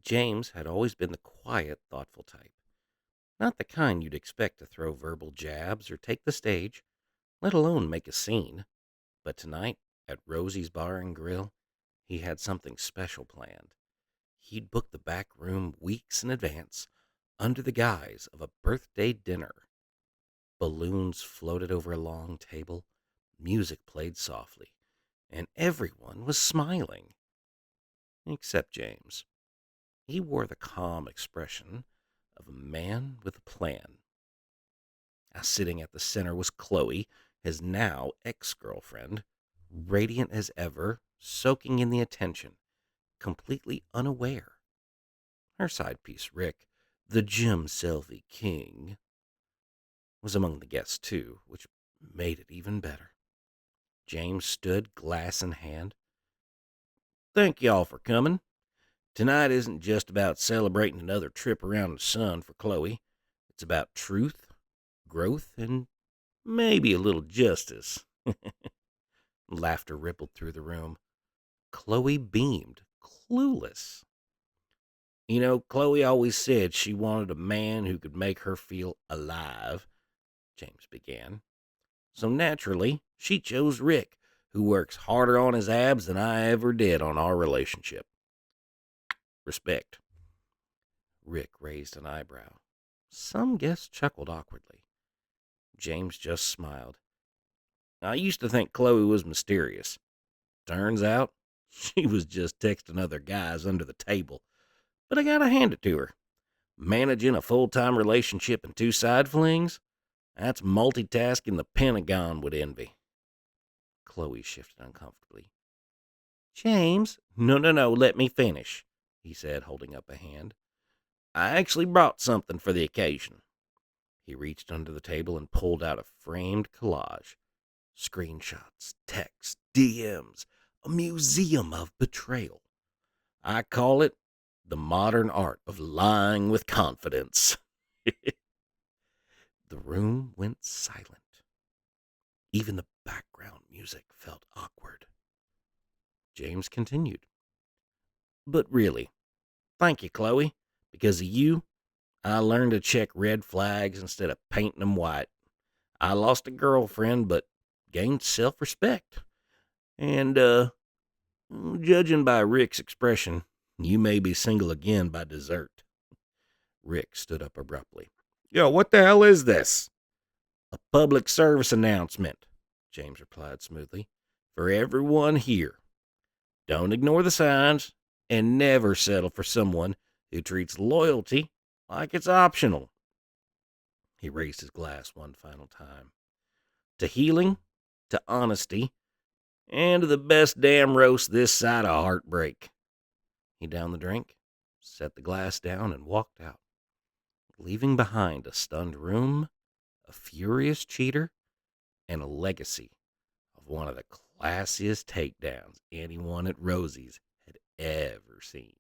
James had always been the quiet, thoughtful type, not the kind you'd expect to throw verbal jabs or take the stage, let alone make a scene. But tonight, at Rosie's Bar and Grill, he had something special planned. He'd booked the back room weeks in advance under the guise of a birthday dinner. Balloons floated over a long table, music played softly, and everyone was smiling, except James. He wore the calm expression of a man with a plan. Now, sitting at the center was Chloe, his now ex girlfriend, radiant as ever, soaking in the attention, completely unaware. Her side piece, Rick, the Jim Selfie King, was among the guests too, which made it even better. James stood, glass in hand. Thank y'all for coming. Tonight isn't just about celebrating another trip around the sun for Chloe. It's about truth, growth, and maybe a little justice. Laughter rippled through the room. Chloe beamed, clueless. You know, Chloe always said she wanted a man who could make her feel alive, James began. So naturally, she chose Rick, who works harder on his abs than I ever did on our relationship. Respect. Rick raised an eyebrow. Some guests chuckled awkwardly. James just smiled. I used to think Chloe was mysterious. Turns out, she was just texting other guys under the table. But I gotta hand it to her. Managing a full-time relationship and two side flings? That's multitasking the Pentagon would envy. Chloe shifted uncomfortably. James, no, let me finish, he said, holding up a hand. I actually brought something for the occasion. He reached under the table and pulled out a framed collage. Screenshots, texts, DMs, a museum of betrayal. I call it the modern art of lying with confidence. The room went silent. Even the background music felt awkward. James continued. But really, thank you, Chloe. Because of you, I learned to check red flags instead of painting them white. I lost a girlfriend, but gained self-respect. And, judging by Rick's expression, you may be single again by dessert. Rick stood up abruptly. Yo, what the hell is this? A public service announcement, James replied smoothly. For everyone here. Don't ignore the signs, and never settle for someone who treats loyalty like it's optional. He raised his glass one final time. To healing, to honesty, and to the best damn roast this side of heartbreak. He downed the drink, set the glass down, and walked out, leaving behind a stunned room, a furious cheater, and a legacy of one of the classiest takedowns anyone at Rosie's had ever seen.